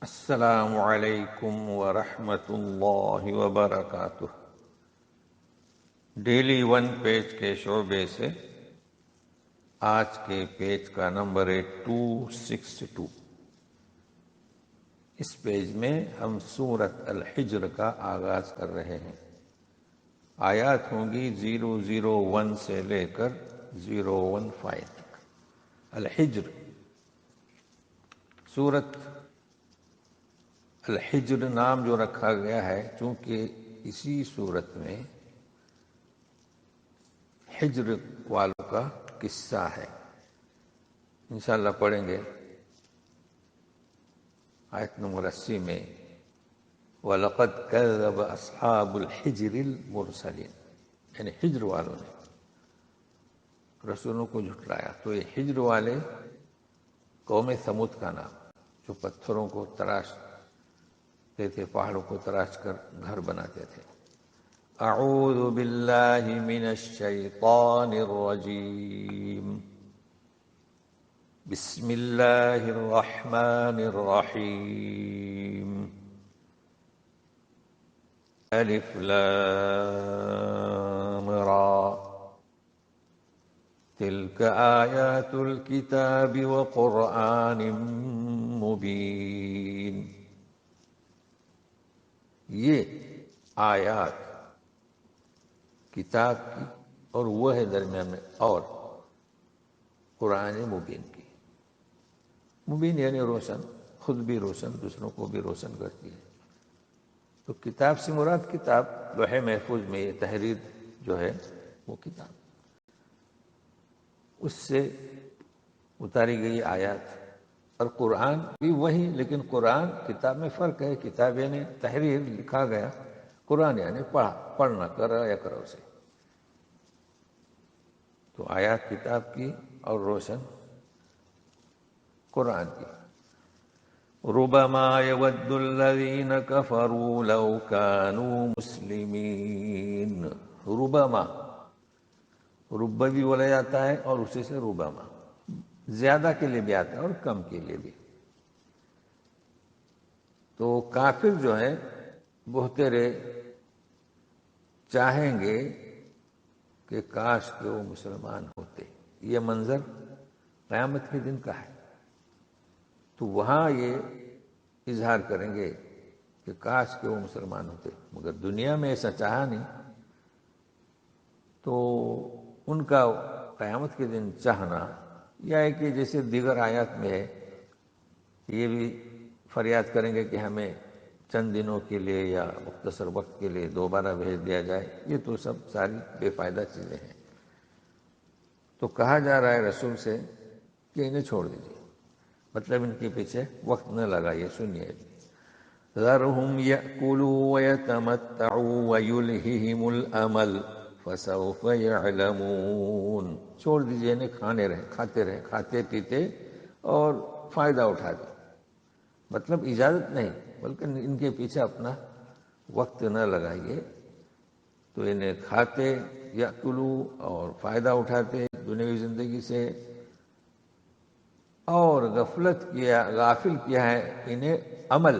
السلام علیکم ورحمۃ اللہ وبرکاتہ۔ ڈیلی ون پیج کے شعبے سے آج کے پیج کا نمبر ہے 262۔ اس پیج میں ہم سورۃ الحجر کا آغاز کر رہے ہیں۔ آیات ہوں گی 001 سے لے کر 015 تک۔ الحجر، سورۃ الحجر نام جو رکھا گیا ہے چونکہ اسی صورت میں حجر والوں کا قصہ ہے۔ انشاءاللہ پڑھیں گے آیت نمبر 80 میں وَلَقَدْ كَذَّبَ أَصْحَابُ الْحِجْرِ الْمُرْسَلِينَ، یعنی حجر والوں نے رسولوں کو جھٹلایا۔ تو یہ حجر والے قوم ثمود کا نام، جو پتھروں کو تراشتے تھے، پہاڑوں کو تراش کر گھر بناتے تھے۔ اعوذ باللہ من الشیطان الرجیم، بسم اللہ الرحمن الرحیم، الف لام را، تلک آیات الکتاب وقرآن مبین۔ یہ آیات کتاب کی اور وہ ہے درمیان میں اور قرآن مبین کی۔ مبین یعنی روشن، خود بھی روشن، دوسروں کو بھی روشن کرتی ہے۔ تو کتاب سے مراد کتاب لوح محفوظ میں یہ تحریر جو ہے وہ کتاب، اس سے اتاری گئی آیات، اور قرآن بھی وہی، لیکن قرآن کتاب میں فرق ہے۔ کتاب یعنی تحریر، لکھا گیا، قرآن یعنی پڑھنا، کرا یا کرو سے۔ تو آیات کتاب کی اور روشن قرآن کی۔ ربما يود الذين كفروا لو كانوا مسلمين۔ ربما، رب بھی بولا جاتا ہے اور اسی سے ربما، زیادہ کے لیے بھی آتا ہے اور کم کے لیے بھی۔ تو کافر جو ہے بہت رے چاہیں گے کہ کاش کہ وہ مسلمان ہوتے۔ یہ منظر قیامت کے دن کا ہے، تو وہاں یہ اظہار کریں گے کہ کاش کہ وہ مسلمان ہوتے، مگر دنیا میں ایسا چاہا نہیں۔ تو ان کا قیامت کے دن چاہنا یہ ہے کہ جیسے دیگر آیات میں ہے، یہ بھی فریاد کریں گے کہ ہمیں چند دنوں کے لیے یا مختصر وقت کے لیے دوبارہ بھیج دیا جائے۔ یہ تو سب ساری بے فائدہ چیزیں ہیں۔ تو کہا جا رہا ہے رسول سے کہ انہیں چھوڑ دیجیے، مطلب ان کے پیچھے وقت نہ لگائیے۔ سنیے، ذرهم يأكلوا ويتمتعوا ويلههم الأمل فسوف يعلمون۔ چھوڑ دیجیے انہیں، کھاتے رہے، کھاتے پیتے اور فائدہ اٹھاتے، مطلب اجازت نہیں، بلکہ ان کے پیچھے اپنا وقت نہ لگائیے۔ تو انہیں کھاتے، یاکلوا اور فائدہ اٹھاتے دنیاوی زندگی سے، اور غافل کیا ہے انہیں عمل،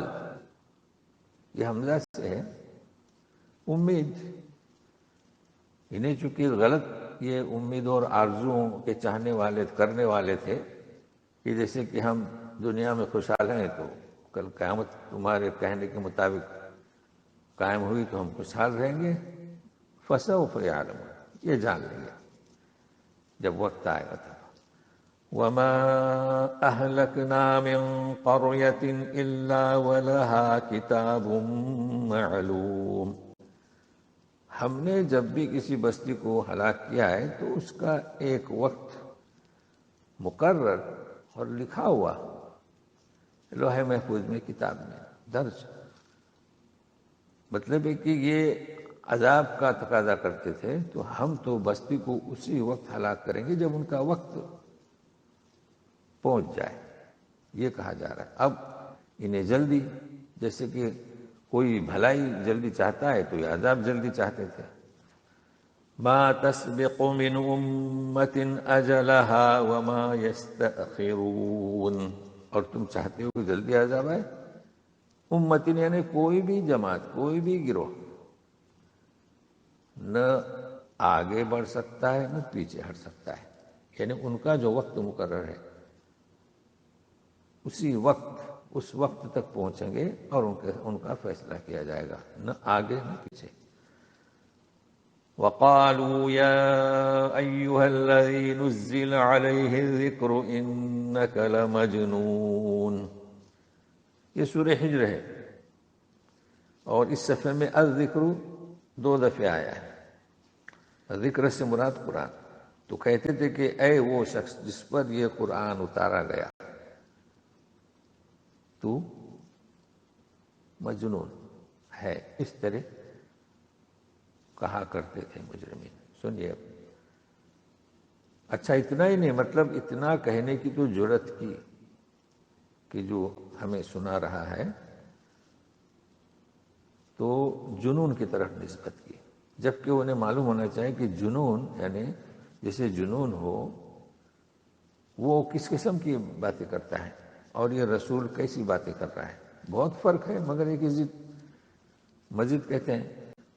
یہ حمزہ سے ہے، امید۔ انہیں چونکہ غلط یہ امید اور آرزوؤں کے چاہنے والے، کرنے والے تھے کہ جیسے کہ ہم دنیا میں خوشحال ہیں تو کل قیامت تمہارے کہنے کے مطابق قائم ہوئی تو ہم خوشحال رہیں گے۔ فسوف یعلمون، یہ جان لیں گے جب وقت آئے گا۔ وما أهلكنا من قرية إلا ولها كتاب معلوم۔ ہم نے جب بھی کسی بستی کو ہلاک کیا ہے تو اس کا ایک وقت مقرر اور لکھا ہوا لوح محفوظ میں، کتاب میں درج۔ مطلب ہے کہ یہ عذاب کا تقاضا کرتے تھے، تو ہم تو بستی کو اسی وقت ہلاک کریں گے جب ان کا وقت پہنچ جائے، یہ کہا جا رہا ہے۔ اب انہیں جلدی، جیسے کہ کوئی بھلائی جلدی چاہتا ہے تو یہ عذاب جلدی چاہتے تھے۔ ما تسبق من امة اجلها وما يستأخرون، اور تم چاہتے ہو کہ جلدی عذاب آئے امتن یعنی کوئی بھی جماعت، کوئی بھی گروہ نہ آگے بڑھ سکتا ہے نہ پیچھے ہٹ سکتا ہے، یعنی ان کا جو وقت مقرر ہے اس وقت تک پہنچیں گے اور ان کا فیصلہ کیا جائے گا، نہ آگے نہ پیچھے۔ وقالوا يا أيها الذي نزل عليه الذكر إنك لمجنون، یہ سورہ حجر ہے، اور اس صفحے میں الذکر 2 دفعے آیا ہے۔ ذکر سے مراد قرآن۔ تو کہتے تھے کہ اے وہ شخص جس پر یہ قرآن اتارا گیا، تو مجنون ہے، اس طرح کہا کرتے تھے مجرمین۔ سنیے، اچھا اتنا ہی نہیں، مطلب اتنا کہنے کی تو جرت کی کہ جو ہمیں سنا رہا ہے تو جنون کی طرف نسبت کی، جبکہ انہیں معلوم ہونا چاہیے کہ جنون یعنی جیسے جنون ہو وہ کس قسم کی باتیں کرتا ہے اور یہ رسول کیسی باتیں کر رہا ہے، بہت فرق ہے۔ مگر ایک مزید کہتے ہیں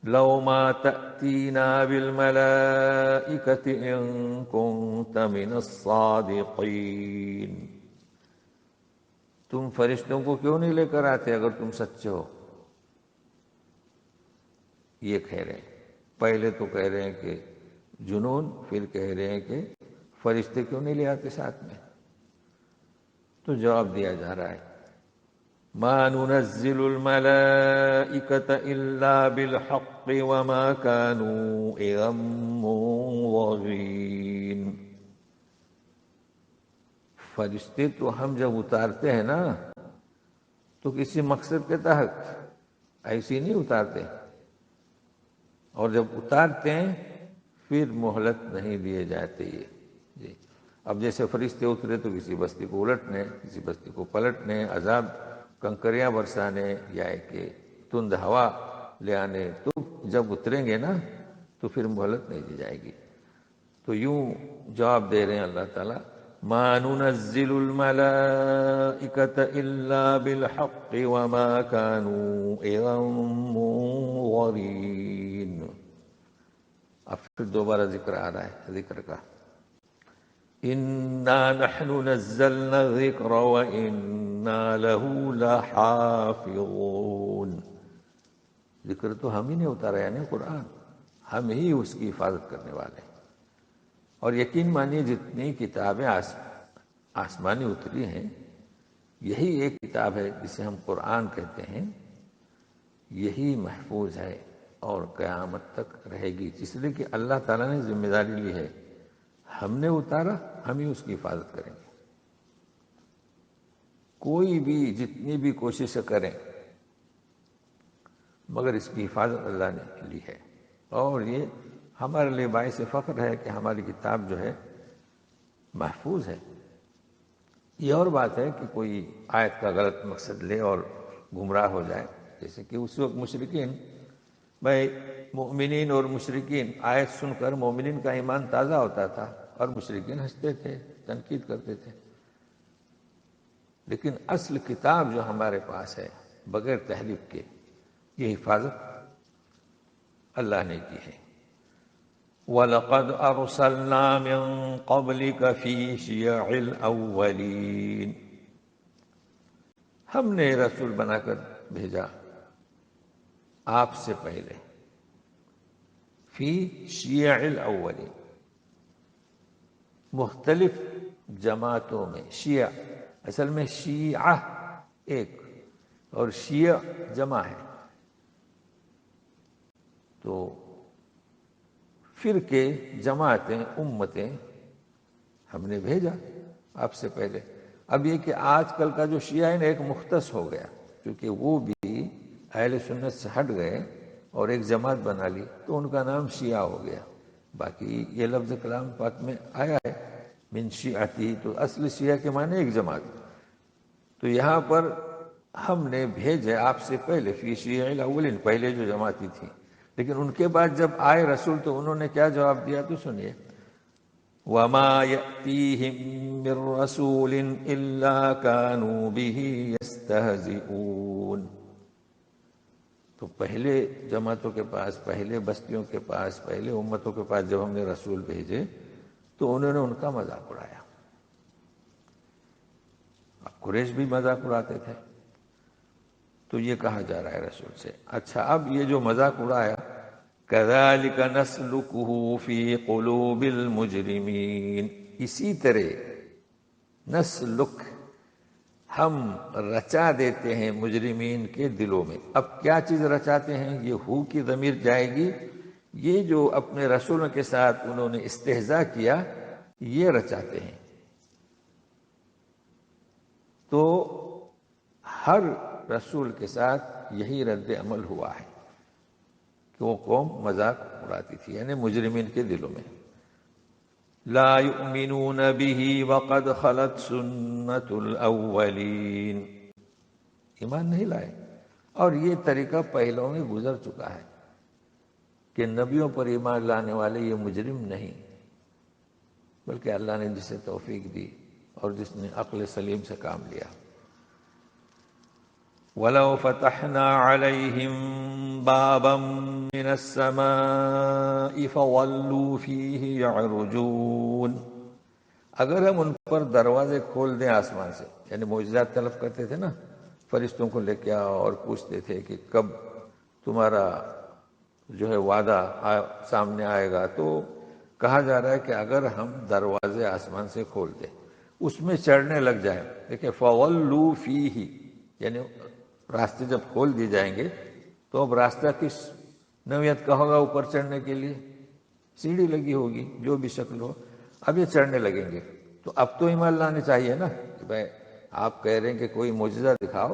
لو ما تأتینا بالملائکۃ ان کنت من الصادقین، تم فرشتوں کو کیوں نہیں لے کر آتے اگر تم سچے ہو؟ یہ کہہ رہے ہیں، پہلے تو کہہ رہے ہیں کہ جنون، پھر کہہ رہے ہیں کہ فرشتے کیوں نہیں لے آتے ساتھ میں؟ تو جواب دیا جا رہا ہے ما ننزل الملائکۃ الا بالحق وما كانوا اذا منظرین، فرشتے تو ہم جب اتارتے ہیں نا تو کسی مقصد کے تحت ایسی نہیں اتارتے، اور جب اتارتے ہیں پھر مہلت نہیں دیے جاتے یہ جی۔ اب جیسے فرشتے اترے تو کسی بستی کو الٹنے، کسی بستی کو پلٹنے، عذاب کنکریاں برسانے یا کہ تند ہوا لے آنے، تو جب اتریں گے نا تو پھر مہلت نہیں دی جائے گی۔ تو یوں جواب دے رہے ہیں اللہ تعالیٰ ما ننزل الملائکۃ الا بالحق وما كانوا اذا منظرین۔ اب پھر دوبارہ ذکر آ رہا ہے ذکر کا، انا نحن نزلنا الذکر وانا له لحافظون، ذکر تو ہم ہی نے اتارا یعنی قرآن، ہم ہی اس کی حفاظت کرنے والے ہیں۔ اور یقین مانیے جتنی کتابیں آسمانی اتری ہیں، یہی ایک کتاب ہے جسے ہم قرآن کہتے ہیں، یہی محفوظ ہے اور قیامت تک رہے گی، اس لیے کہ اللہ تعالیٰ نے ذمہ داری لی ہے، ہم نے اتارا، ہم ہی اس کی حفاظت کریں گے۔ کوئی بھی جتنی بھی کوششیں کریں مگر اس کی حفاظت اللہ نے لی ہے، اور یہ ہمارے لیے باعث فخر ہے کہ ہماری کتاب جو ہے محفوظ ہے۔ یہ اور بات ہے کہ کوئی آیت کا غلط مقصد لے اور گمراہ ہو جائے، جیسے کہ اس وقت مشرکین، بھائی مومنین اور مشرکین آیت سن کر مومنین کا ایمان تازہ ہوتا تھا اور مشرکین ہنستے تھے، تنقید کرتے تھے، لیکن اصل کتاب جو ہمارے پاس ہے بغیر تحریف کے، یہ حفاظت اللہ نے کی ہے۔ وَلَقَدْ أَرْسَلْنَا مِن قَبْلِكَ فِي شِيَعِ الْأَوَّلِينَ، ہم نے رسول بنا کر بھیجا آپ سے پہلے، فی شیع الاولین، مختلف جماعتوں میں، شیع اصل میں شیعہ ایک اور شیع جمع ہے، تو فرقے، جماعتیں، امتیں ہم نے بھیجا آپ سے پہلے۔ اب یہ کہ آج کل کا جو شیعہ ہے نا ایک مختص ہو گیا، کیونکہ وہ بھی اہل سنت سے ہٹ گئے اور ایک جماعت بنا لی تو ان کا نام شیعہ ہو گیا۔ باقی یہ لفظ کلام پاک میں آیا ہے من شیعتی، تو اصل شیعہ کے معنی ایک جماعت، تو یہاں پر ہم نے بھیجے آپ سے پہلے فی شیع الاولین، پہلے جو جماعتی تھی، لیکن ان کے بعد جب آئے رسول تو انہوں نے کیا جواب دیا تو سنیے وما يأتيهم من رسول إلا كانوا به يستهزئون. تو پہلے جماعتوں کے پاس، پہلے بستیوں کے پاس، پہلے امتوں کے پاس جب ہم نے رسول بھیجے تو انہوں نے ان کا مذاق اڑایا. اب قریش بھی مذاق اڑاتے تھے. تو یہ کہا جا رہا ہے رسول سے، اچھا اب یہ جو مذاق اڑایا، كذلك نسلكه في قلوب المجرمين، اسی طرح نسلک ہم رچا دیتے ہیں مجرمین کے دلوں میں. اب کیا چیز رچاتے ہیں؟ یہ ہو کی ضمیر جائے گی. یہ جو اپنے رسولوں کے ساتھ انہوں نے استہزاء کیا، یہ رچاتے ہیں. تو ہر رسول کے ساتھ یہی رد عمل ہوا ہے کہ وہ قوم مذاق اڑاتی تھی، یعنی مجرمین کے دلوں میں. لا يؤمنون به وقد خلت سنت الاولین، ایمان نہیں لائے، اور یہ طریقہ پہلوں میں گزر چکا ہے کہ نبیوں پر ایمان لانے والے یہ مجرم نہیں، بلکہ اللہ نے جسے توفیق دی اور جس نے عقل سلیم سے کام لیا. وَلَوْ فَتَحْنَا عَلَيْهِمْ بَابًا مِّنَ السَّمَاءِ فَظَلُّوا فِيهِ يَعْرُجُونَ، اگر ہم ان پر دروازے کھول دیں آسمان سے، یعنی معجزات طلب کرتے تھے نا، فرشتوں کو لے کے آؤ اور پوچھتے تھے کہ کب تمہارا جو ہے وعدہ سامنے آئے گا، تو کہا جا رہا ہے کہ اگر ہم دروازے آسمان سے کھول دیں، اس میں چڑھنے لگ جائیں. دیکھیں فَظَلُّوا فِيهِ، یعنی راستے جب کھول دیے جائیں گے تو اب راستہ کس نوعیت کا ہوگا؟ اوپر چڑھنے کے لیے سیڑھی لگی ہوگی، جو بھی شکل ہو. اب یہ چڑھنے لگیں گے تو اب تو ایمان لانے چاہیے نا کہ بھائی آپ کہہ رہے ہیں کہ کوئی معجزہ دکھاؤ،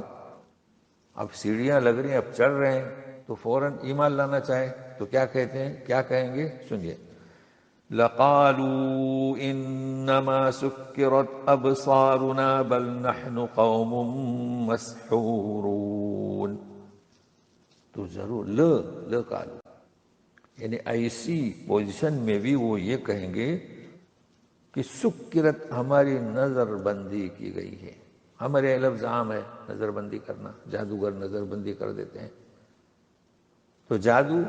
اب سیڑھیاں لگ رہی ہیں، اب چڑھ رہے ہیں، تو فوراً ایمان لانا چاہے. تو کیا کہتے ہیں، کیا کہیں گے؟ سنیے. لَقَالُوا إِنَّمَا سُكِّرَتْ أَبْصَارُنَا بَلْ نَحْنُ قَوْمٌ مَسْحُورُونَ. تو ضرور قالوا، یعنی ایسی پوزیشن میں بھی وہ یہ کہیں گے کہ سکرت، ہماری نظر بندی کی گئی ہے. ہمارے لفظ عام ہے نظر بندی کرنا، جادوگر نظر بندی کر دیتے ہیں. تو جادو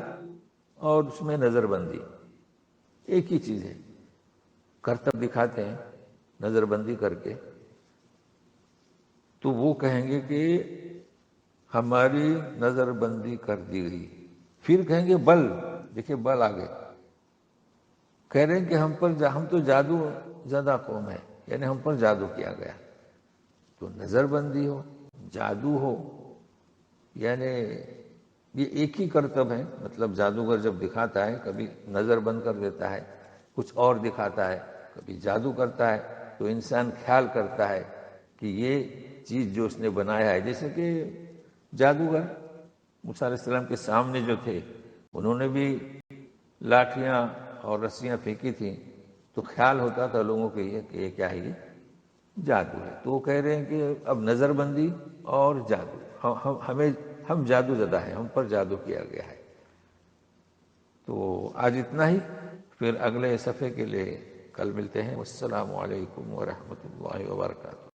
اور اس میں نظر بندی ایک ہی چیز ہے. کرتب دکھاتے ہیں نظر بندی کر کے، تو وہ کہیں گے کہ ہماری نظر بندی کر دی گئی. پھر کہیں گے بل، دیکھیں بل آگے کہہ رہے ہیں کہ ہم تو جادو زدہ قوم ہے، یعنی ہم پر جادو کیا گیا. تو نظر بندی ہو، جادو ہو، یعنی یہ ایک ہی کرتب ہے. مطلب جادوگر جب دکھاتا ہے کبھی نظر بند کر دیتا ہے، کچھ اور دکھاتا ہے، کبھی جادو کرتا ہے، تو انسان خیال کرتا ہے کہ یہ چیز جو اس نے بنایا ہے، جیسے کہ جادوگر موسیٰ علیہ السلام کے سامنے جو تھے انہوں نے بھی لاٹھیاں اور رسیاں پھینکی تھیں، تو خیال ہوتا تھا لوگوں کے یہ کہ یہ کیا ہے، یہ جادو ہے. تو وہ کہہ رہے ہیں کہ اب نظر بندی اور جادو، ہم جادو زدہ ہیں، ہم پر جادو کیا گیا ہے. تو آج اتنا ہی، پھر اگلے صفحے کے لیے کل ملتے ہیں. والسلام علیکم ورحمۃ اللہ وبرکاتہ.